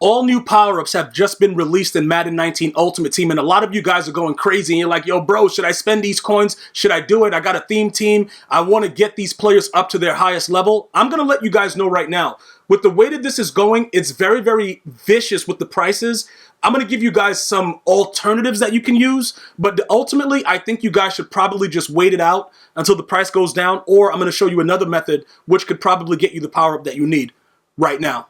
all new power-ups have just been released in Madden 19 Ultimate Team, and a lot of you guys are going crazy, and you're like, yo, bro, should I spend these coins? Should I do it? I got a theme team. I want to get these players up to their highest level. I'm going to let you guys know right now, with the way that this is going, it's very, very vicious with the prices. I'm going to give you guys some alternatives that you can use, but ultimately, I think you guys should probably just wait it out until the price goes down, or I'm going to show you another method which could probably get you the power-up that you need right now.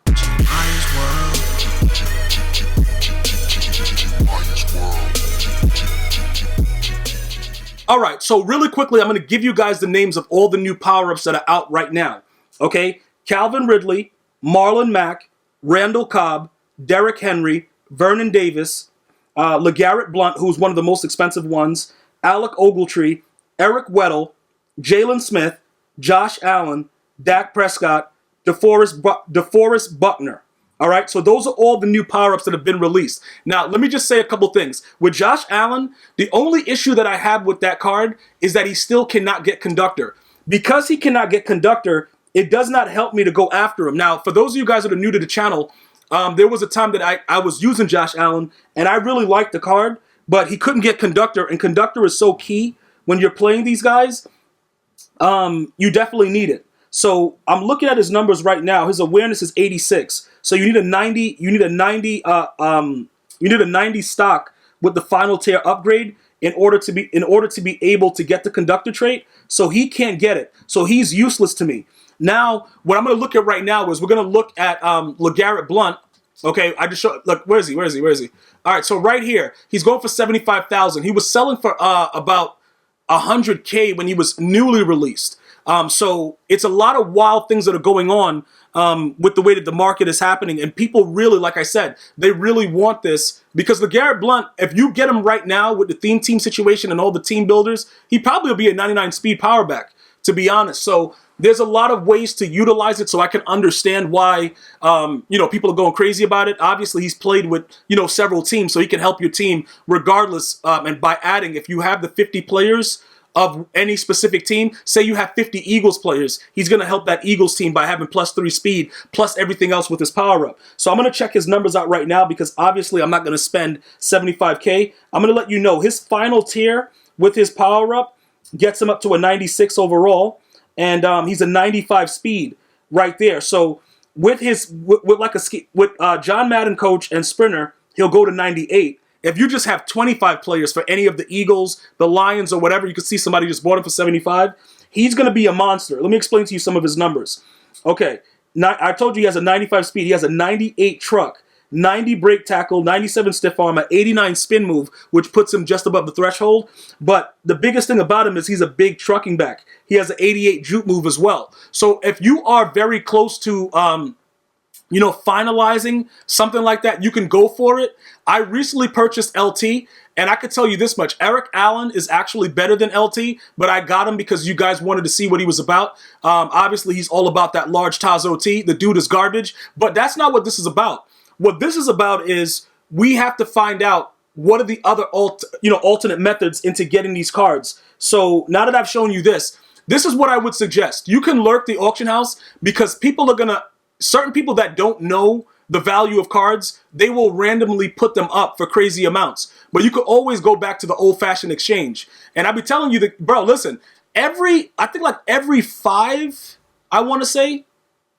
All right, so really quickly, I'm going to give you guys the names of all the new power-ups that are out right now. Okay, Calvin Ridley, Marlon Mack, Randall Cobb, Derrick Henry, Vernon Davis, LeGarrette Blount, who's one of the most expensive ones, Alec Ogletree, Eric Weddle, Jalen Smith, Josh Allen, Dak Prescott, DeForest Buckner. All right, so those are all the new power-ups that have been released. Now, let me just say a couple things. With Josh Allen, the only issue that I have with that card is that he still cannot get Conductor. Because he cannot get Conductor, it does not help me to go after him. Now, for those of you guys that are new to the channel, there was a time that I was using Josh Allen, and I really liked the card, but he couldn't get Conductor, and Conductor is so key when you're playing these guys. You definitely need it. So I'm looking at his numbers right now. His awareness is 86. So you need a 90. You need a 90. You need a 90 stock with the final tier upgrade in order to be able to get the Conductor trait. So he can't get it. So he's useless to me. Now, what I'm going to look at right now is we're going to look at LeGarrette Blount. Okay, I just showed. Look, where is he? Where is he? Where is he? All right, so right here, he's going for 75,000. He was selling for about 100K when he was newly released. So it's a lot of wild things that are going on with the way that the market is happening. And people really, like I said, they really want this because LeGarrette Blount, if you get him right now with the theme team situation and all the team builders, he probably will be a 99 speed power back, to be honest. So there's a lot of ways to utilize it, so I can understand why, people are going crazy about it. Obviously, he's played with, several teams, so he can help your team regardless. And by adding, if you have the 50 players of any specific team, say you have 50 Eagles players, he's going to help that Eagles team by having +3 speed, plus everything else with his power-up. So I'm going to check his numbers out right now because obviously I'm not going to spend 75K. I'm going to let you know his final tier with his power-up gets him up to a 96 overall, and he's a 95 speed right there. So with John Madden coach and sprinter, he'll go to 98. If you just have 25 players for any of the Eagles, the Lions, or whatever, you can see somebody just bought him for 75. He's going to be a monster. Let me explain to you some of his numbers. Okay, I told you he has a 95 speed. He has a 98 truck, 90 brake tackle, 97 stiff arm, 89 spin move, which puts him just above the threshold. But the biggest thing about him is he's a big trucking back. He has an 88 juke move as well. So if you are very close to finalizing something like that, you can go for it. I recently purchased LT, and I could tell you this much. Eric Allen is actually better than LT, but I got him because you guys wanted to see what he was about. Obviously, he's all about that large Taz OT. The dude is garbage, but that's not what this is about. What this is about is we have to find out what are the other alternate methods into getting these cards. So now that I've shown you this is what I would suggest. You can lurk the auction house because people are going to, certain people that don't know the value of cards, they will randomly put them up for crazy amounts. But you could always go back to the old-fashioned exchange. And I'll be telling you that, bro, listen, every 5, I want to say,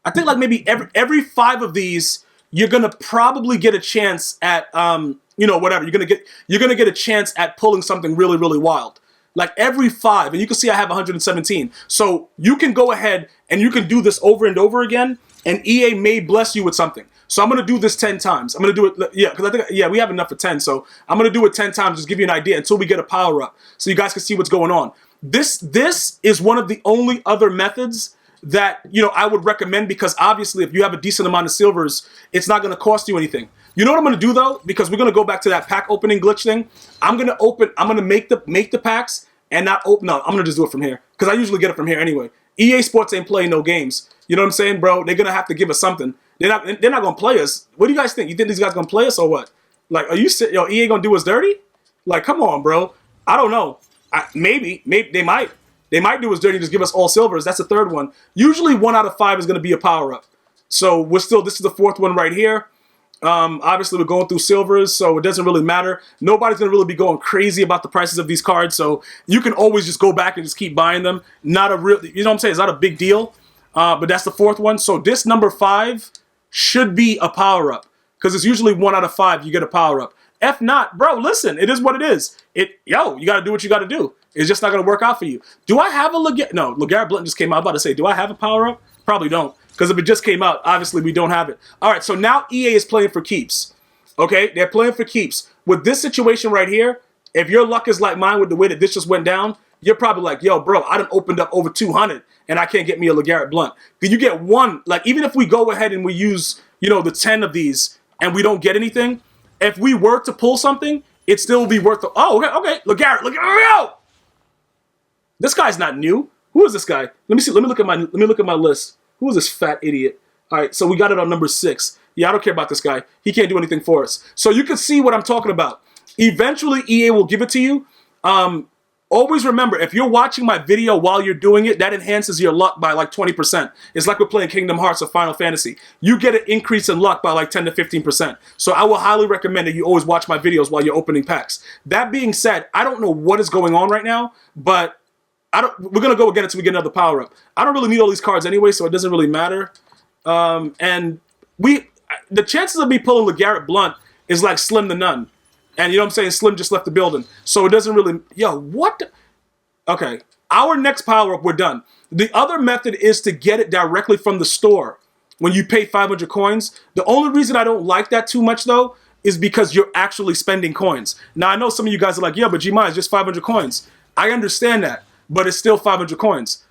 I think like maybe every 5 of these, you're going to probably get a chance at, whatever. You're going to get a chance at pulling something really, really wild. Like every 5, and you can see I have 117. So you can go ahead and you can do this over and over again, and EA may bless you with something. So I'm going to do this 10 times. I'm going to do it, because I think, we have enough for 10. So I'm going to do it 10 times, just give you an idea until we get a power up so you guys can see what's going on. This is one of the only other methods that, I would recommend because obviously if you have a decent amount of silvers, it's not going to cost you anything. You know what I'm going to do though? Because we're going to go back to that pack opening glitch thing. I'm going to make the packs and not open. No, I'm going to just do it from here because I usually get it from here anyway. EA Sports ain't playing no games. You know what I'm saying, bro? They're going to have to give us something. They're not going to play us. What do you guys think? You think these guys going to play us or what? Like, are you EA going to do us dirty? Like, come on, bro. I don't know. Maybe they might. They might do us dirty, just give us all silvers. That's the third one. Usually 1 out of 5 is going to be a power up. So this is the 4th one right here. Obviously, we're going through silvers, so it doesn't really matter. Nobody's going to really be going crazy about the prices of these cards, so you can always just go back and just keep buying them. Not a real, you know what I'm saying? It's not a big deal, but that's the fourth one. So this number 5 should be a power-up, because it's usually 1 out of 5 you get a power-up. If not, bro, listen, it is what it is. Yo, you got to do what you got to do. It's just not going to work out for you. Do I have a LeGarrette Blount just came out. I'm about to say, do I have a power-up? Probably don't. Because if it just came out, obviously we don't have it. All right, so now EA is playing for keeps. Okay, they're playing for keeps. With this situation right here, if your luck is like mine with the way that this just went down, you're probably like, yo, bro, I done opened up over 200 and I can't get me a LeGarrette Blount. Because you get one, like even if we go ahead and we use, you know, the 10 of these and we don't get anything, if we were to pull something, it still would be worth the, oh, okay, LeGarrette, yo! This guy's not new. Who is this guy? Let me see, let me look at my list. Who is this fat idiot? All right, so we got it on number 6. Yeah, I don't care about this guy. He can't do anything for us. So you can see what I'm talking about. Eventually, EA will give it to you. Always remember, if you're watching my video while you're doing it, that enhances your luck by like 20%. It's like we're playing Kingdom Hearts or Final Fantasy. You get an increase in luck by like 10 to 15%. So I will highly recommend that you always watch my videos while you're opening packs. That being said, I don't know what is going on right now, but we're going to go again until we get another power-up. I don't really need all these cards anyway, so it doesn't really matter. And the chances of me pulling LeGarrette Blount is like slim to none. And you know what I'm saying? Slim just left the building. So it doesn't really... Yo, what the... Okay. Our next power-up, we're done. The other method is to get it directly from the store when you pay 500 coins. The only reason I don't like that too much, though, is because you're actually spending coins. Now, I know some of you guys are like, yeah, but Gmias, just 500 coins. I understand that. But it's still 500 coins.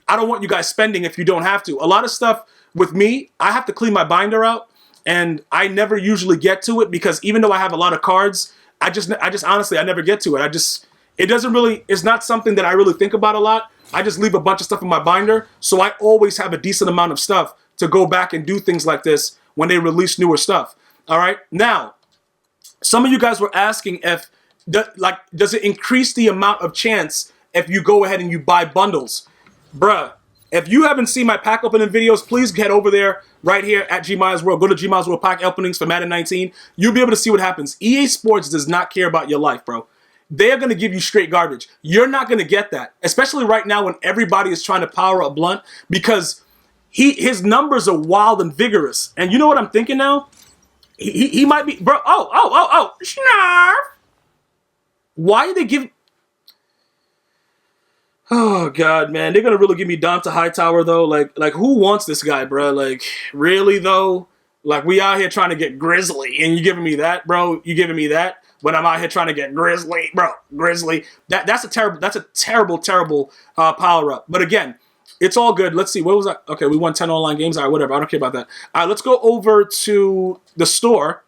I don't want you guys spending if you don't have to. A lot of stuff with me, I have to clean my binder out, and I never usually get to it because even though I have a lot of cards, I just honestly, I never get to it. It doesn't really, it's not something that I really think about a lot. I just leave a bunch of stuff in my binder, so I always have a decent amount of stuff to go back and do things like this when they release newer stuff. All right? Now, some of you guys were asking if, does it increase the amount of chance if you go ahead and you buy bundles? Bruh, if you haven't seen my pack opening videos, please head over there right here at GmiasWorld. Go to GmiasWorld pack openings for Madden 19. You'll be able to see what happens. EA Sports does not care about your life, bro. They're going to give you straight garbage. You're not going to get that, especially right now when everybody is trying to power up Blount because his numbers are wild and vigorous. And you know what I'm thinking now? He might be, bro. Oh, snarf. Why did they give... Oh, God, man. They're going to really give me Dante Hightower, though. Like, who wants this guy, bro? Like, really, though? Like, we out here trying to get Grizzly, and you giving me that, bro? You giving me that? When I'm out here trying to get Grizzly, bro. Grizzly. That's a terrible power-up. But again, it's all good. Let's see. What was that? Okay, we won 10 online games. All right, whatever. I don't care about that. All right, let's go over to the store.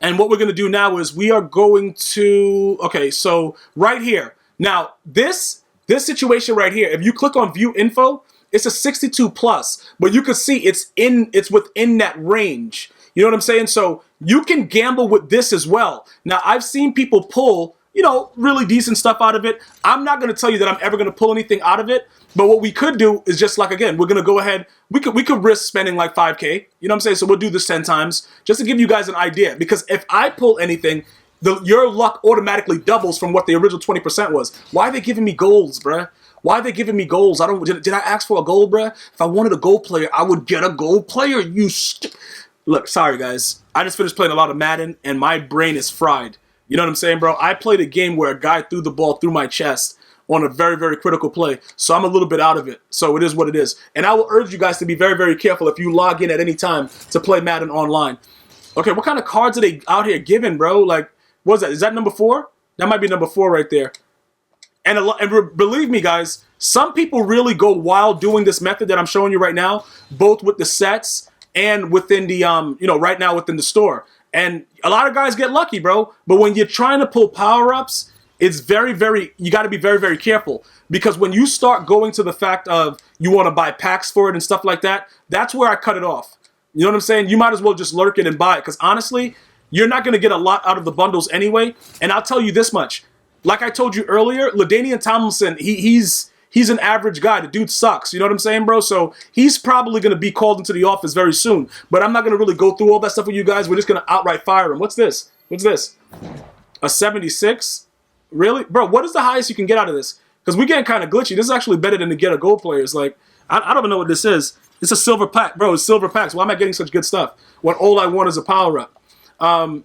And what we're going to do now is we are going to... Okay, so right here. Now, this situation right here, if you click on view info, it's a 62 plus, but you can see it's within that range. You know what I'm saying? So you can gamble with this as well. Now, I've seen people pull, you know, really decent stuff out of it. I'm not going to tell you that I'm ever going to pull anything out of it, but what we could do is just like, again, we're going to go ahead. We could risk spending like 5K. You know what I'm saying? So we'll do this 10 times just to give you guys an idea, because if I pull anything, your luck automatically doubles from what the original 20% was. Why are they giving me golds, bruh? Why are they giving me golds? Did I ask for a gold, bruh? If I wanted a gold player, I would get a gold player. Look, sorry, guys. I just finished playing a lot of Madden, and my brain is fried. You know what I'm saying, bro? I played a game where a guy threw the ball through my chest on a very, very critical play, so I'm a little bit out of it. So it is what it is. And I will urge you guys to be very, very careful if you log in at any time to play Madden online. Okay, what kind of cards are they out here giving, bro? Like, what is that? Is that number 4? That might be number 4 right there. And believe me, guys, some people really go wild doing this method that I'm showing you right now, both with the sets and within the, right now within the store. And a lot of guys get lucky, bro. But when you're trying to pull power-ups, it's you got to be very, very careful. Because when you start going to the fact of you want to buy packs for it and stuff like that, that's where I cut it off. You know what I'm saying? You might as well just lurk it and buy it. Because honestly, you're not going to get a lot out of the bundles anyway. And I'll tell you this much. Like I told you earlier, LaDainian Tomlinson, he's he's an average guy. The dude sucks. You know what I'm saying, bro? So he's probably going to be called into the office very soon. But I'm not going to really go through all that stuff with you guys. We're just going to outright fire him. What's this? What's this? A 76? Really? Bro, what is the highest you can get out of this? Because we're getting kind of glitchy. This is actually better than to get a gold players. Like, I don't even know what this is. It's a silver pack. Bro, it's silver packs. Why am I getting such good stuff when all I want is a power up?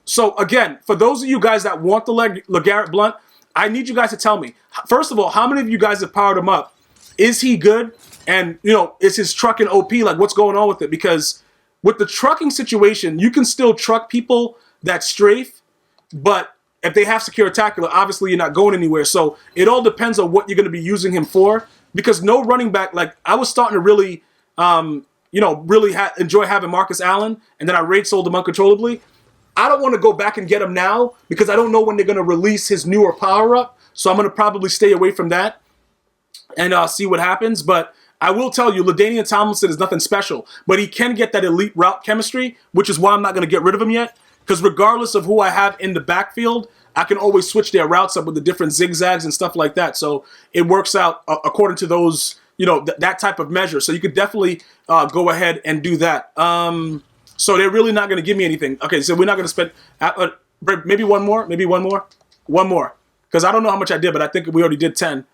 So, again, for those of you guys that want the LeGarrette Blount, I need you guys to tell me, first of all, how many of you guys have powered him up? Is he good? And, you know, is his trucking OP? Like, what's going on with it? Because with the trucking situation, you can still truck people that strafe, but if they have secure tackler, obviously you're not going anywhere. So it all depends on what you're going to be using him for. Because no running back, like, I was starting to really, you know, really enjoy having Marcus Allen, and then I rate sold him uncontrollably. I don't want to go back and get him now because I don't know when they're going to release his newer power-up. So I'm going to probably stay away from that and see what happens. But I will tell you, LaDainian Tomlinson is nothing special. But he can get that elite route chemistry, which is why I'm not going to get rid of him yet. Because regardless of who I have in the backfield, I can always switch their routes up with the different zigzags and stuff like that. So it works out according to those, you know, that type of measure. So you could definitely go ahead and do that. So they're really not going to give me anything. Okay, so we're not going to spend maybe one more, one more. Because I don't know how much I did, but I think we already did 10.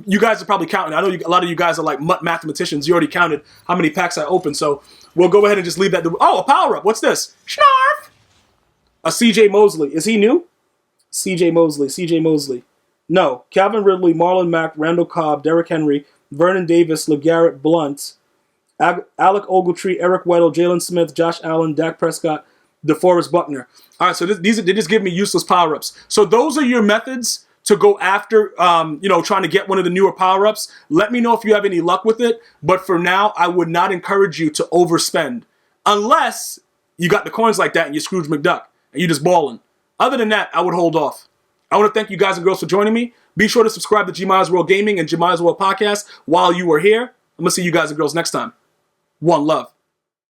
You guys are probably counting. I know a lot of you guys are like mathematicians. You already counted how many packs I opened. So we'll go ahead and just leave that. Oh, a power up. What's this? Snarf. A CJ Mosley. Is he new? CJ Mosley. No. Calvin Ridley, Marlon Mack, Randall Cobb, Derrick Henry, Vernon Davis, LeGarrette Blount, Alec Ogletree, Eric Weddle, Jalen Smith, Josh Allen, Dak Prescott, DeForest Buckner. All right, so they just give me useless power-ups. So those are your methods to go after, you know, trying to get one of the newer power-ups. Let me know if you have any luck with it. But for now, I would not encourage you to overspend. Unless you got the coins like that and you're Scrooge McDuck and you're just balling. Other than that, I would hold off. I want to thank you guys and girls for joining me. Be sure to subscribe to GmiasWorld Gaming and GmiasWorld Podcast while you are here. I'm going to see you guys and girls next time. One love.